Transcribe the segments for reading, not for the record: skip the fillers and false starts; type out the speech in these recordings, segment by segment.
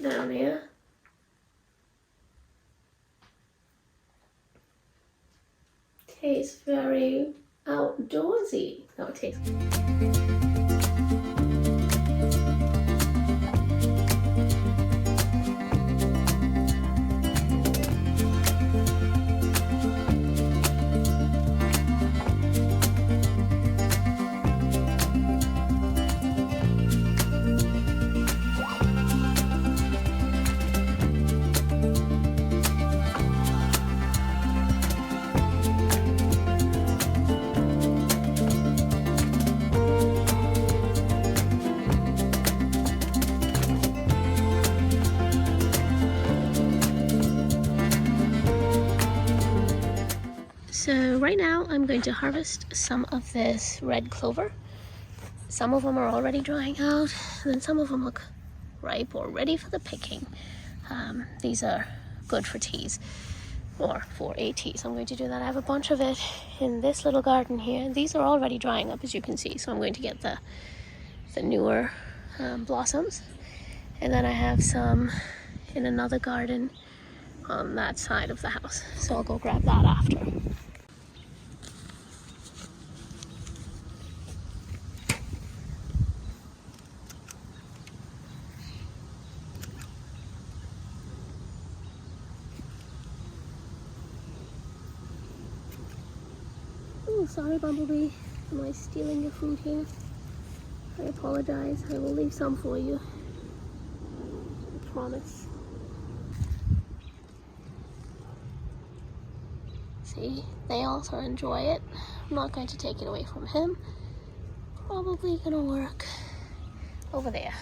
down here. Tastes very outdoorsy. No, it tastes So right now I'm going to harvest some of this red clover. Some of them are already drying out, and then some of them look ripe or ready for the picking. These are good for teas, or for a tea, so I'm going to do that. I have a bunch of it in this little garden here. These are already drying up, as you can see, so I'm going to get the newer blossoms. And then I have some in another garden on that side of the house, so I'll go grab that after. Oh, sorry, Bumblebee. Am I stealing your food here? I apologize. I will leave some for you. I promise. See, they also enjoy it. I'm not going to take it away from him. Probably gonna work over there.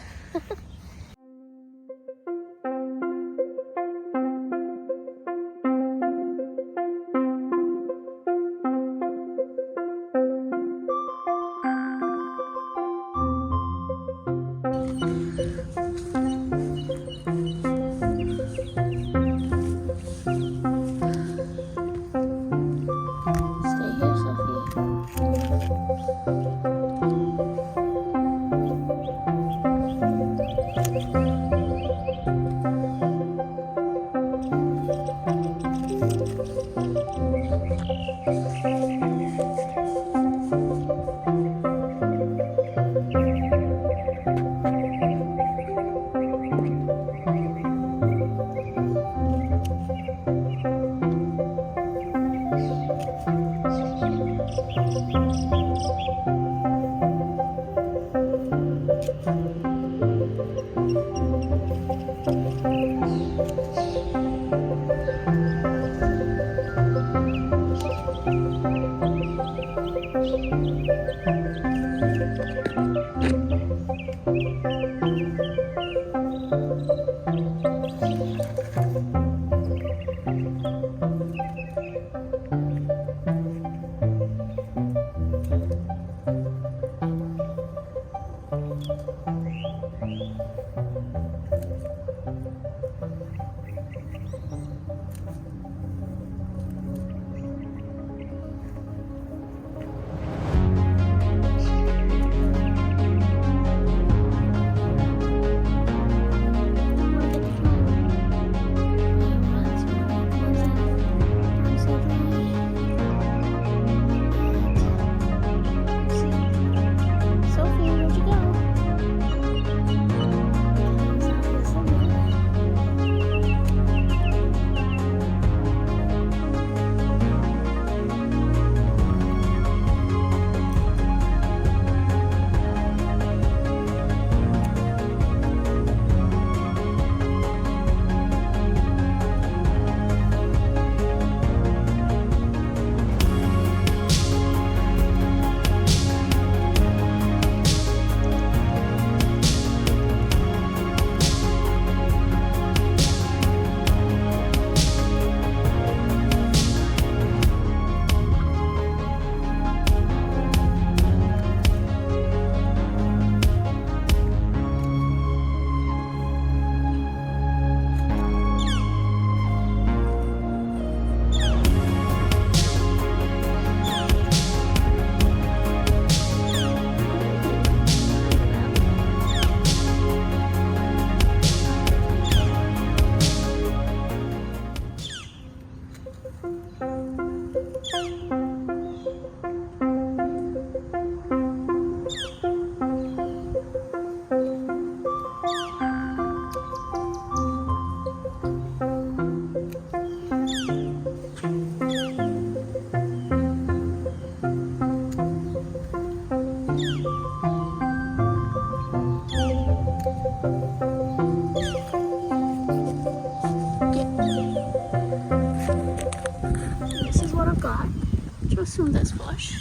leaves from this bush.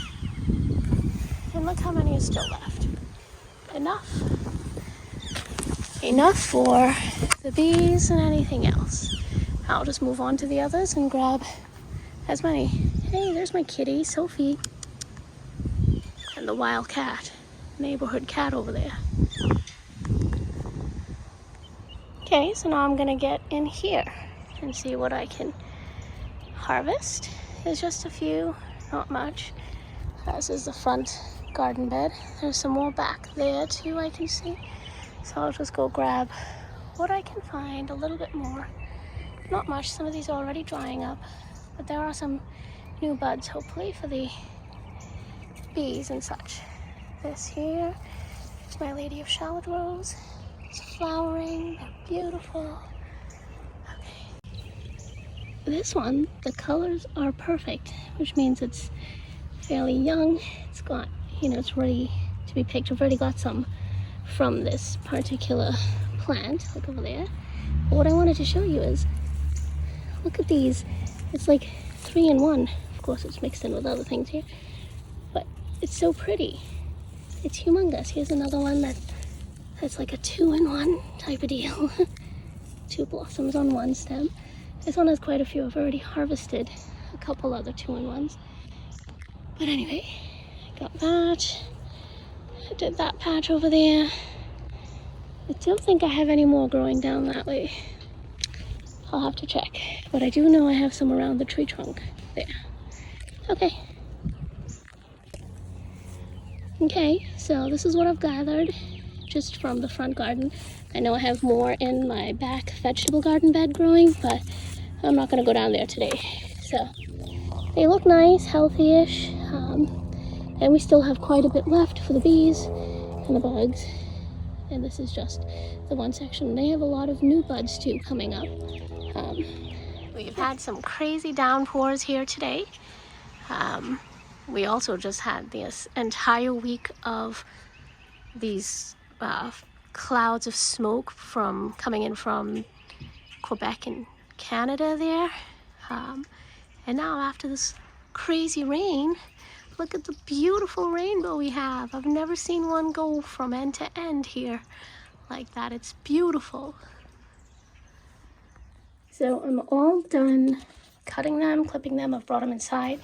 And look how many is still left. Enough. Enough for the bees and anything else. I'll just move on to the others and grab as many. Hey, there's my kitty, Sophie. And the wild cat, neighborhood cat over there. Okay, so now I'm gonna get in here and see what I can harvest. There's just a few, not much. This is the front garden bed. There's some more back there too, I can see. So I'll just go grab what I can find, a little bit more. Not much, some of these are already drying up, but there are some new buds, hopefully, for the bees and such. This here is my Lady of Shallot Rose. It's flowering, they're beautiful. Okay. This one, the colors are perfect, which means it's fairly young. It's got, it's ready to be picked. I've already got some from this particular plant, look over there. But what I wanted to show you is, look at these. It's like 3 in 1. Of course, it's mixed in with other things here, but it's so pretty. It's humongous. Here's another one that's like a 2 in 1 type of deal. 2 blossoms on one stem. This one has quite a few. I've already harvested a couple other 2 in 1s. But anyway, I got that. I did that patch over there. I don't think I have any more growing down that way. I'll have to check. But I do know I have some around the tree trunk there. Okay. Okay, so this is what I've gathered just from the front garden. I know I have more in my back vegetable garden bed growing, but I'm not going to go down there today. So they look nice, healthy-ish, and we still have quite a bit left for the bees and the bugs. And this is just the one section. They have a lot of new buds too coming up. We've had some crazy downpours here today. We also just had this entire week of these clouds of smoke coming in from Quebec and Canada there. And now after this crazy rain, look at the beautiful rainbow we have. I've never seen one go from end to end here like that. It's beautiful. So I'm all done cutting them, clipping them. I've brought them inside.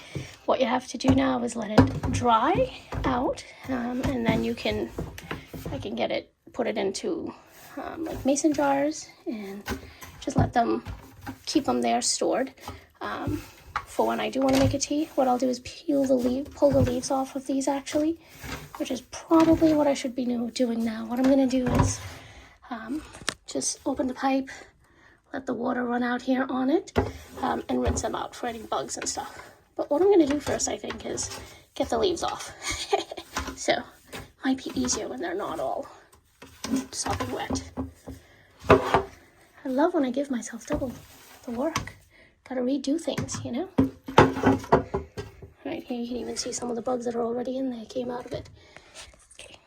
What you have to do now is let it dry out, and then I can get it, put it into like mason jars, and just let them, keep them there stored. For when I do want to make a tea, what I'll do is pull the leaves off of these actually, which is probably what I should be doing now. What I'm going to do is just open the pipe, let the water run out here on it, and rinse them out for any bugs and stuff. But what I'm going to do first, I think, is get the leaves off. So, might be easier when they're not all sopping wet. I love when I give myself double the work. Gotta redo things, Right here, you can even see some of the bugs that are already in there came out of it. Okay.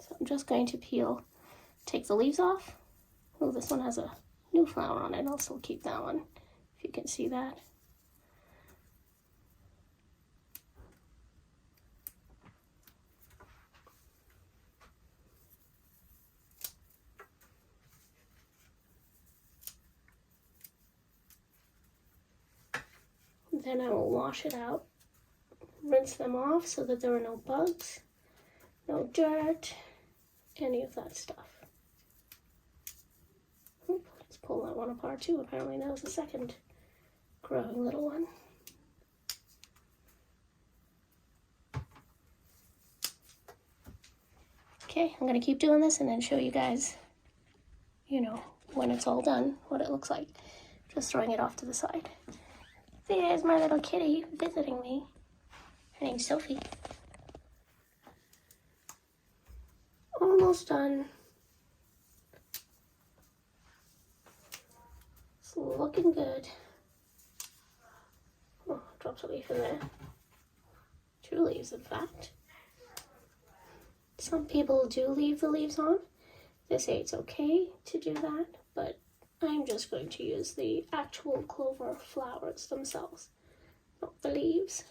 So I'm just going to take the leaves off. Oh, this one has a new flower on it. I'll still keep that one, if you can see that. Then I will wash it out, rinse them off so that there are no bugs, no dirt, any of that stuff. Oop, let's pull that one apart too. Apparently that was the second growing little one. Okay, I'm going to keep doing this and then show you guys, when it's all done, what it looks like. Just throwing it off to the side. There's my little kitty visiting me. Her name's Sophie. Almost done. It's looking good. Oh, dropped a leaf in there. 2 leaves, in fact. Some people do leave the leaves on. They say it's okay to do that, but I'm just going to use the actual clover flowers themselves. Not the leaves.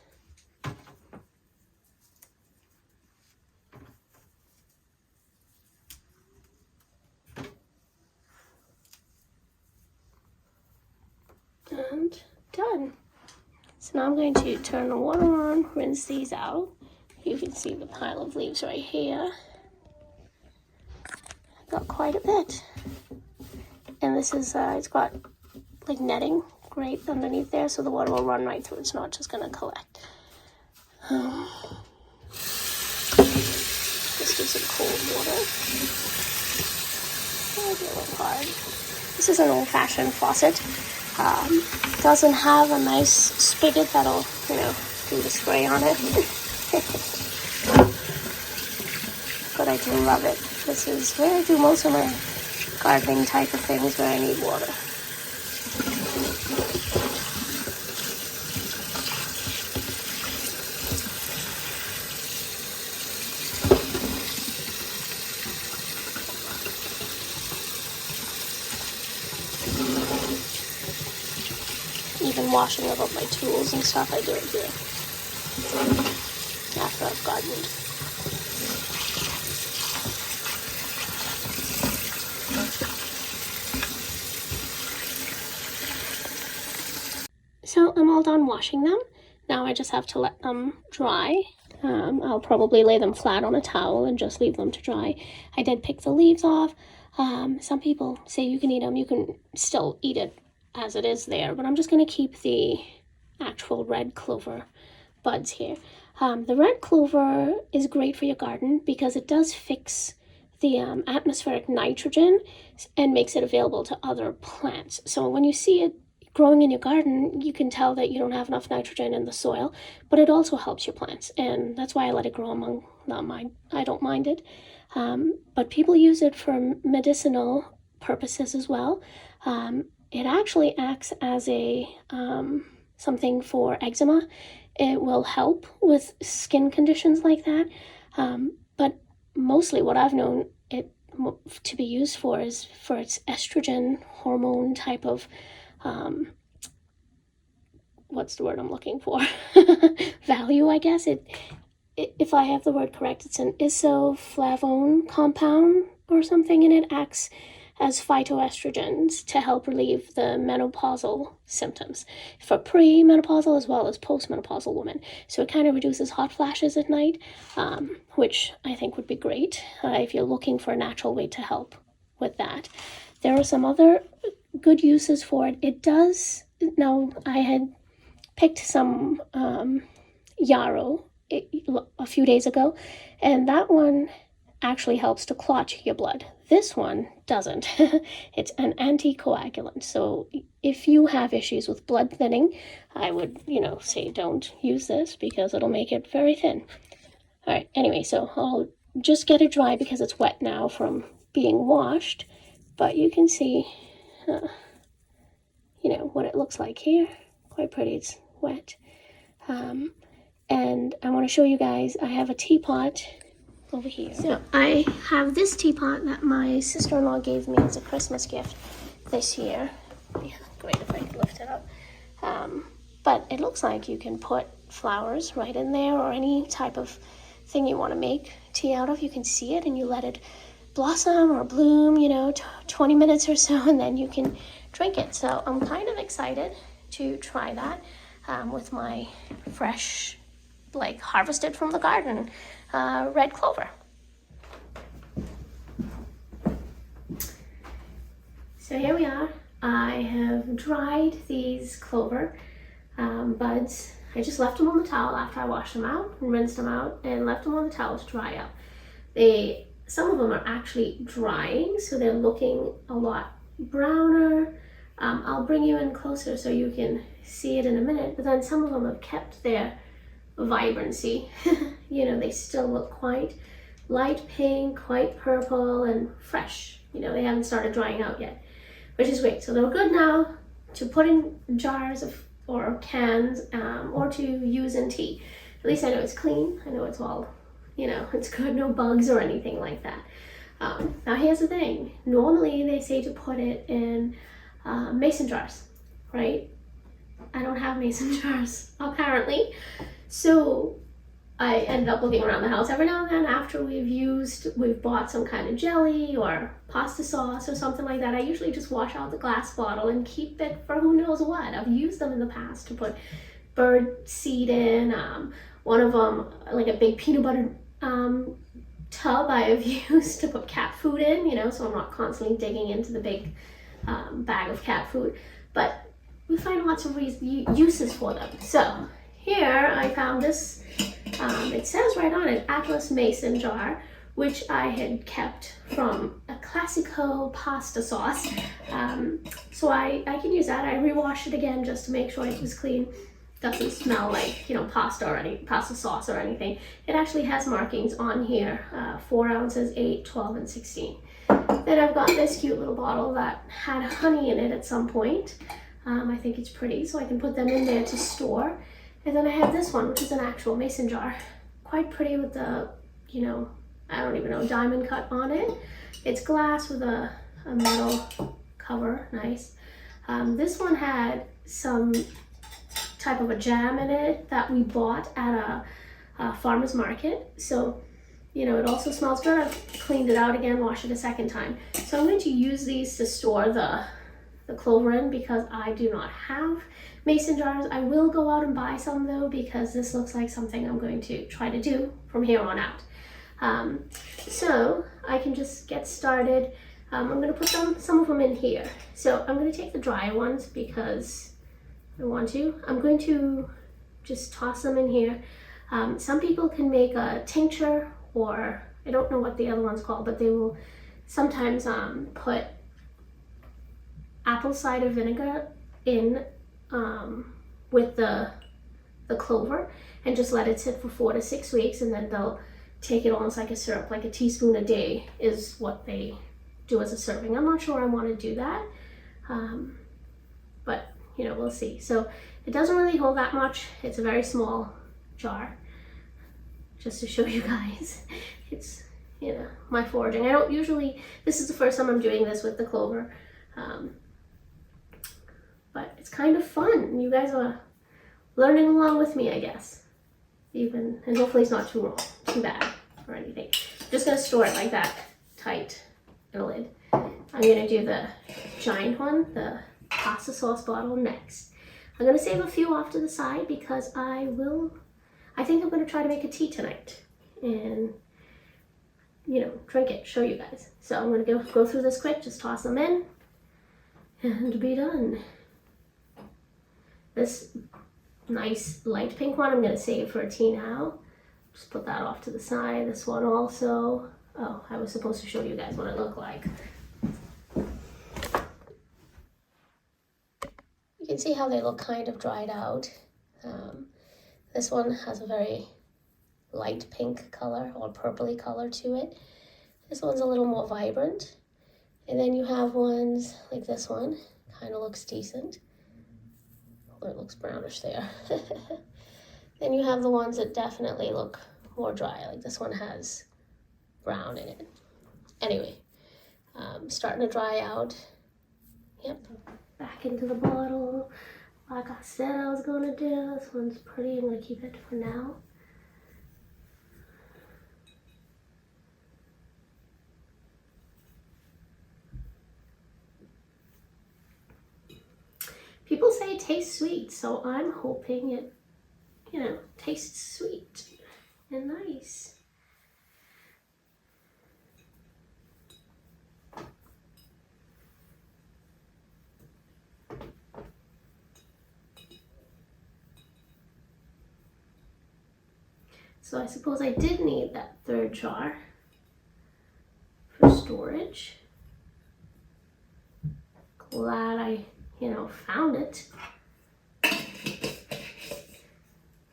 And done. So now I'm going to turn the water on, rinse these out. You can see the pile of leaves right here. Got quite a bit. And this is, it's got like netting right underneath there, so the water will run right through. It's not just going to collect. Just do some cold water. Might be a little hard. This is an old-fashioned faucet. Doesn't have a nice spigot that'll, you know, do the spray on it. But I do love it. This is where I do most of my gardening type of things where I need water. Even washing up my tools and stuff, I do it here after I've gardened. So I'm all done washing them. Now I just have to let them dry. I'll probably lay them flat on a towel and just leave them to dry. I did pick the leaves off. Some people say you can eat them. You can still eat it as it is there, but I'm just going to keep the actual red clover buds here. The red clover is great for your garden because it does fix the atmospheric nitrogen and makes it available to other plants. So when you see it growing in your garden, you can tell that you don't have enough nitrogen in the soil, but it also helps your plants, and that's why I let it grow among them. I don't mind it, but people use it for medicinal purposes as well. It actually acts as a something for eczema. It will help with skin conditions like that, but mostly what I've known it to be used for is for its estrogen hormone type of what's the word I'm looking for? Value, I guess. If I have the word correct, it's an isoflavone compound or something, and it acts as phytoestrogens to help relieve the menopausal symptoms for premenopausal as well as postmenopausal women. So it kind of reduces hot flashes at night, which I think would be great if you're looking for a natural way to help with that. There are some other good uses for it. It does, now I had picked some yarrow a few days ago, and that one actually helps to clot your blood. This one doesn't. It's an anticoagulant. So if you have issues with blood thinning, I would, say don't use this because it'll make it very thin. All right, anyway, so I'll just get it dry because it's wet now from being washed, but you can see, what it looks like here. Quite pretty, it's wet. And I want to show you guys, I have a teapot over here. So I have this teapot that my sister-in-law gave me as a Christmas gift this year. Yeah, great if I could lift it up. But it looks like you can put flowers right in there or any type of thing you want to make tea out of. You can see it and you let it blossom or bloom, 20 minutes or so, and then you can drink it. So I'm kind of excited to try that with my fresh, harvested from the garden, red clover. So here we are. I have dried these clover buds. I just left them on the towel after I washed them out and rinsed them out and left them on the towel to dry up. Some of them are actually drying, so they're looking a lot browner. I'll bring you in closer so you can see it in a minute, but then some of them have kept their vibrancy. They still look quite light pink, quite purple, and fresh. They haven't started drying out yet, which is great. So they're good now to put in jars or cans or to use in tea. At least I know it's clean. I know it's all, it's good, no bugs or anything like that. Now here's the thing. Normally they say to put it in mason jars, right? I don't have mason jars, apparently. So I ended up looking around the house every now and then after we've bought some kind of jelly or pasta sauce or something like that. I usually just wash out the glass bottle and keep it for who knows what. I've used them in the past to put bird seed in. One of them, like a big peanut butter tub, I have used to put cat food in, you know, so I'm not constantly digging into the big bag of cat food. But we find lots of uses for them. So here I found this. It says right on it, Atlas mason jar, which I had kept from a Classico pasta sauce. So I can use that. I rewashed it again just to make sure it was clean. Doesn't smell like, you know, pasta sauce or anything. It actually has markings on here, 4 ounces, 8, 12, and 16. Then I've got this cute little bottle that had honey in it at some point. I think it's pretty, so I can put them in there to store. And then I have this one, which is an actual mason jar. Quite pretty with the, you know, I don't even know, diamond cut on it. It's glass with a metal cover, nice. This one had some type of a jam in it that we bought at a farmer's market. So, you know, it also smells good. I've cleaned it out again, washed it a second time. So I'm going to use these to store the clover in because I do not have mason jars. I will go out and buy some though because this looks like something I'm going to try to do from here on out. So I can just get started. I'm going to put some of them in here. So I'm going to take the dry ones because I want to. I'm going to just toss them in here. Some people can make a tincture, or I don't know what the other one's called, but they will sometimes put apple cider vinegar in with the clover and just let it sit for 4 to 6 weeks, and then they'll take it almost like a syrup, like a teaspoon a day is what they do as a serving. I'm not sure I want to do that, but you know, we'll see. So it doesn't really hold that much. It's a very small jar, just to show you guys. It's, you know, my foraging. I don't usually, this is the first time I'm doing this with the clover. But it's kind of fun. You guys are learning along with me, I guess. Even, and hopefully it's not too bad or anything. I'm just gonna store it like that, tight in a lid. I'm gonna do the giant one, the pasta sauce bottle, next. I'm gonna save a few off to the side because I think I'm gonna try to make a tea tonight and, you know, drink it, show you guys. So I'm gonna go through this quick, just toss them in and be done. This nice light pink one I'm going to save for a tea now. Just put that off to the side. This one also. Oh, I was supposed to show you guys what it looked like. You can see how they look kind of dried out. This one has a very light pink color or purpley color to it. This one's a little more vibrant. And then you have ones like this one, kind of looks decent. It looks brownish there. Then you have the ones that definitely look more dry, like this one has brown in it. Anyway, starting to dry out. Yep, back into the bottle. Like I said I was gonna do. This one's pretty, I'm gonna keep it for now. People say it tastes sweet, so I'm hoping it, you know, tastes sweet and nice. So I suppose I did need that third jar for storage. Glad I, you know, found it.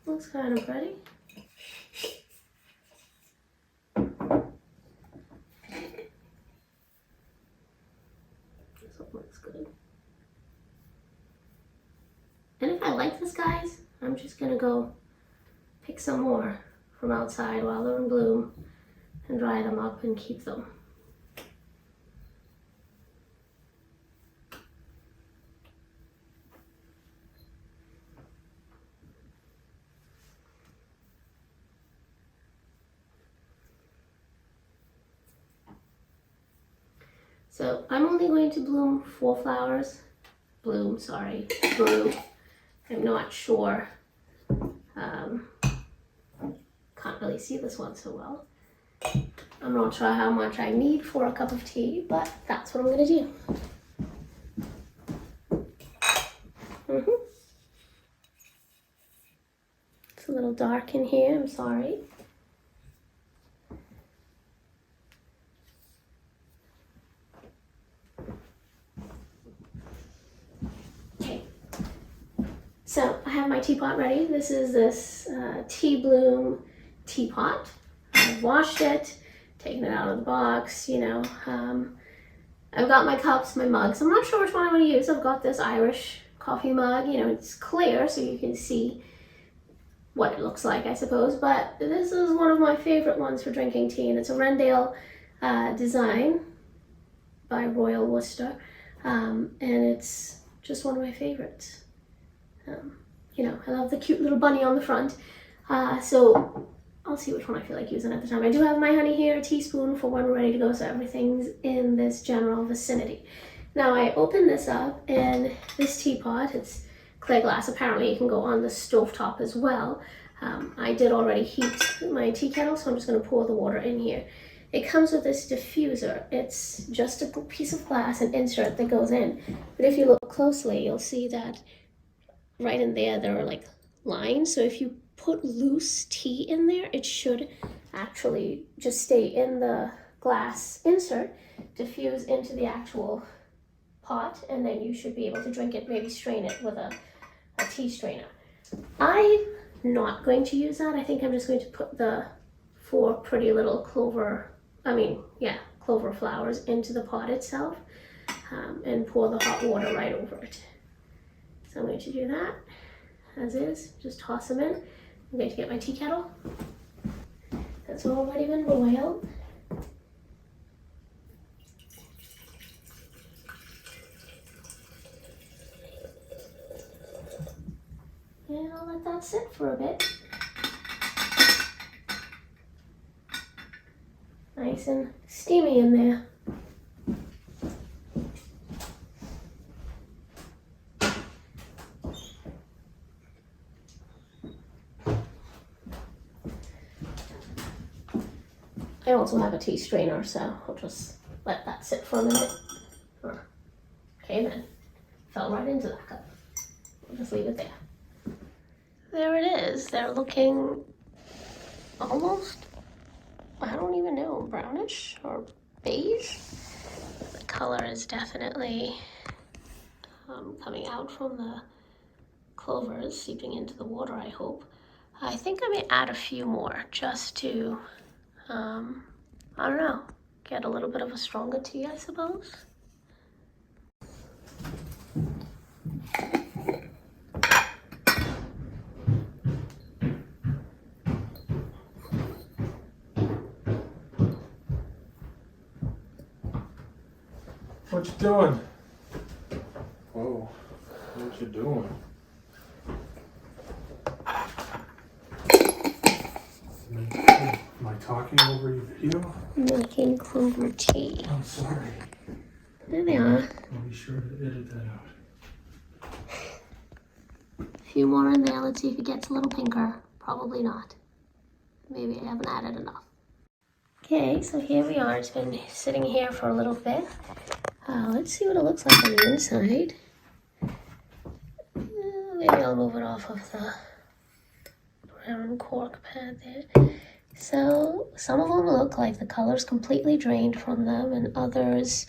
Looks kind of pretty. This one looks good. And if I like this, guys, I'm just gonna go pick some more from outside while they're in bloom and dry them up and keep them. So I'm only going to bloom 4 flowers. Brew. I'm not sure. Can't really see this one so well. I'm not sure how much I need for a cup of tea, but that's what I'm gonna do. It's a little dark in here, I'm sorry. Okay, so I have my teapot ready. This is this TEABLOOM teapot. I've washed it, taken it out of the box, you know. I've got my cups, my mugs. I'm not sure which one I'm going to use. I've got this Irish coffee mug, you know, it's clear so you can see what it looks like, I suppose. But this is one of my favorite ones for drinking tea, and it's a Rendale design by Royal Worcester, and it's just one of my favorites. You know, I love the cute little bunny on the front, so I'll see which one I feel like using at the time. I do have my honey here, a teaspoon for when we're ready to go, so everything's in this general vicinity. Now I open this up, and this teapot, it's clear glass. Apparently it can go on the stovetop as well. I did already heat my tea kettle, so I'm just going to pour the water in here. It comes with this diffuser. It's just a piece of glass, an insert that goes in. But if you look closely, you'll see that right in there are like lines. So if you put loose tea in there, it should actually just stay in the glass insert, diffuse into the actual pot, and then you should be able to drink it, maybe strain it with a tea strainer. I'm not going to use that. I think I'm just going to put the 4 pretty little clover flowers into the pot itself, and pour the hot water right over it. So I'm going to do that as is, just toss them in. I'm going to get my tea kettle. That's already been boiled. And I'll let that sit for a bit. Nice and steamy in there. I also have a tea strainer, so I'll just let that sit for a minute. Okay then, fell right into that cup. I'll just leave it there. There it is. They're looking almost, I don't even know, brownish or beige. The color is definitely coming out from the clovers, seeping into the water, I hope. I think I may add a few more just to, I don't know, get a little bit of a stronger tea, I suppose. What you doing? Whoa, what you doing? Am I talking over your video? Making clover tea. I'm sorry. There they are. I'll be sure to edit that out. A few more in there. Let's see if it gets a little pinker. Probably not. Maybe I haven't added enough. Okay, so here we are. It's been sitting here for a little bit. Let's see what it looks like on the inside. Maybe I'll move it off of the brown cork pad there. So some of them look like the color's completely drained from them, and others,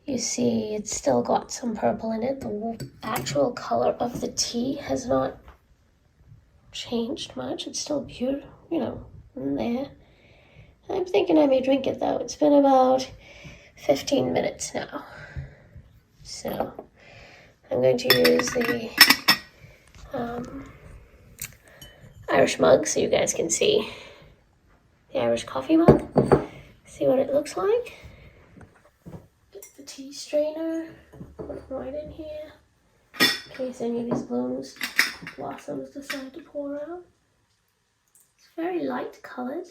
you see it's still got some purple in it. The actual color of the tea has not changed much. It's still beautiful, you know, in there. I'm thinking I may drink it though. It's been about 15 minutes now. So I'm going to use the Irish mug so you guys can see the Irish coffee mug. See what it looks like. Get the tea strainer, put it right in here in case any of these blossoms decide to pour out. It's very light colored.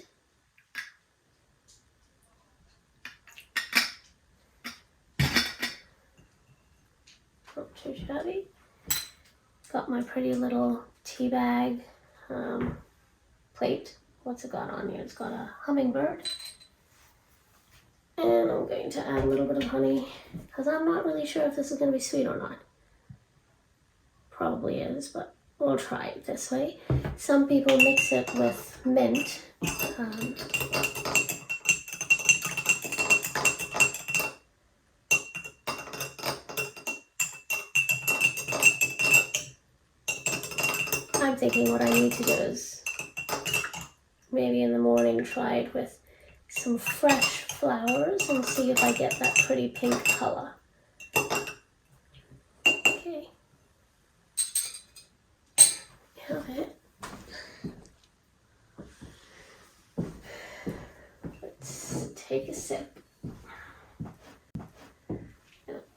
not too shabby. Got my pretty little tea bag plate. What's it got on here? It's got a hummingbird. And I'm going to add a little bit of honey because I'm not really sure if this is going to be sweet or not. Probably is, but we'll try it this way. Some people mix it with mint. I'm thinking what I need to do is maybe in the morning try it with some fresh flowers and see if I get that pretty pink color. Okay. Have it. Let's take a sip.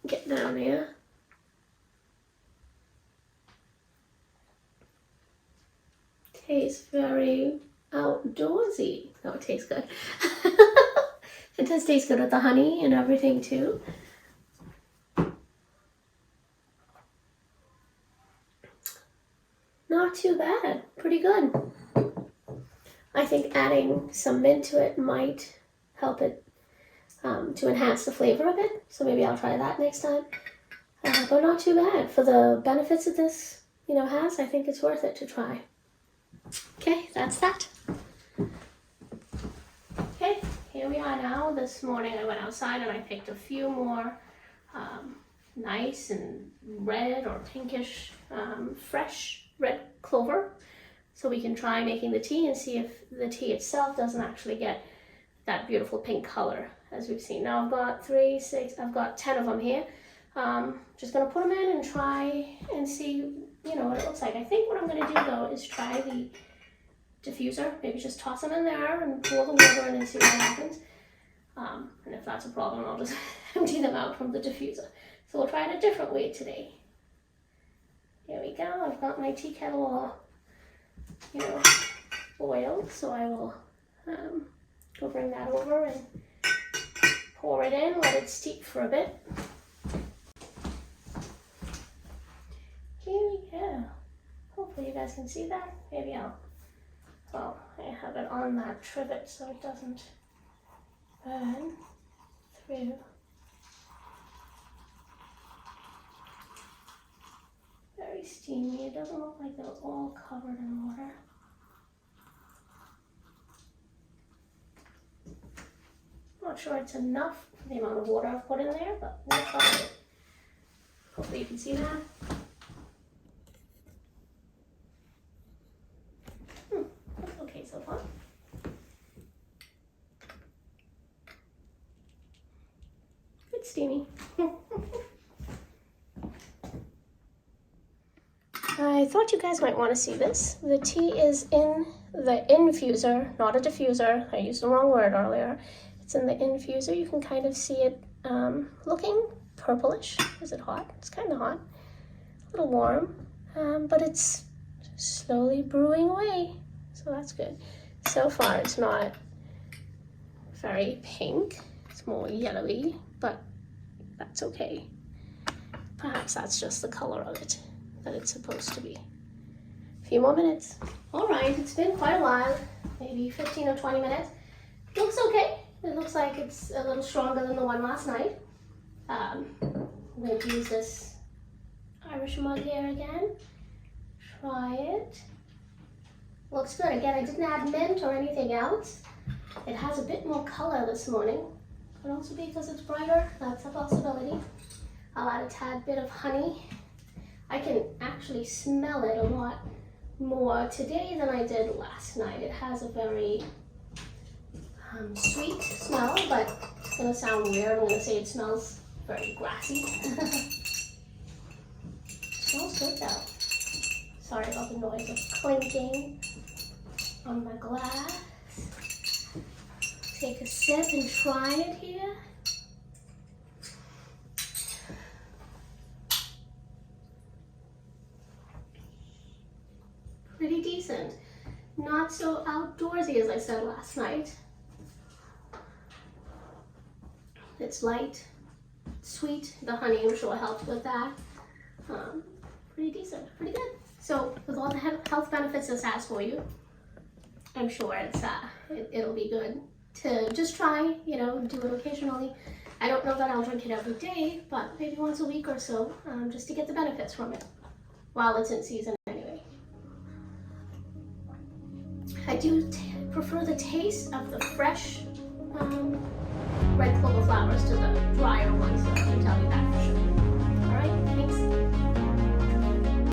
Get down here. Tastes very outdoorsy. Oh, it tastes good. It does taste good with the honey and everything too. Not too bad. Pretty good. I think adding some mint to it might help it to enhance the flavor of it. So maybe I'll try that next time. But not too bad. For the benefits that this, has, I think it's worth it to try. Okay, that's that. Okay, here we are now. This morning I went outside and I picked a few more nice and red or pinkish fresh red clover. So we can try making the tea and see if the tea itself doesn't actually get that beautiful pink color as we've seen. Now I've got 10 of them here. Just gonna put them in and try and see, what it looks like. I think what I'm gonna do though is try the diffuser. Maybe just toss them in there and pour the water in and see what happens. And if that's a problem, I'll just empty them out from the diffuser. So we'll try it a different way today. Here we go. I've got my tea kettle all, boiled. So I will go bring that over and pour it in, let it steep for a bit. Here we go. Hopefully you guys can see that. Maybe I have it on that trivet so it doesn't burn through. Very steamy. It doesn't look like they're all covered in water. Not sure it's enough for the amount of water I've put in there, but we'll try it. Hopefully you can see that. Okay so far. It's steamy. I thought you guys might want to see this. The tea is in the infuser, not a diffuser. I used the wrong word earlier. It's in the infuser. You can kind of see it looking purplish. Is it hot? It's kind of hot. A little warm, but it's slowly brewing away. So that's good. So far it's not very pink. It's more yellowy, but that's okay. Perhaps that's just the color of it that it's supposed to be. A few more minutes. All right, it's been quite a while, maybe 15 or 20 minutes. Looks okay. It looks like it's a little stronger than the one last night. I'm going to use this Irish mug here again. Try it. Looks good. Again, I didn't add mint or anything else. It has a bit more color this morning. Could also be because it's brighter. That's a possibility. I'll add a tad bit of honey. I can actually smell it a lot more today than I did last night. It has a very sweet smell, but it's going to sound weird. I'm going to say it smells very grassy. Smells good though. Sorry about the noise of clinking on my glass. Take a sip and try it here. Pretty decent. Not so outdoorsy as I said last night. It's light, sweet. The honey I'm sure helped with that. pretty decent, pretty good. So with all the health benefits this has for you, I'm sure it'll be good to just try, you know, do it occasionally. I don't know that I'll drink it every day, but maybe once a week or so, just to get the benefits from it while it's in season anyway. I do prefer the taste of the fresh red clover flowers to the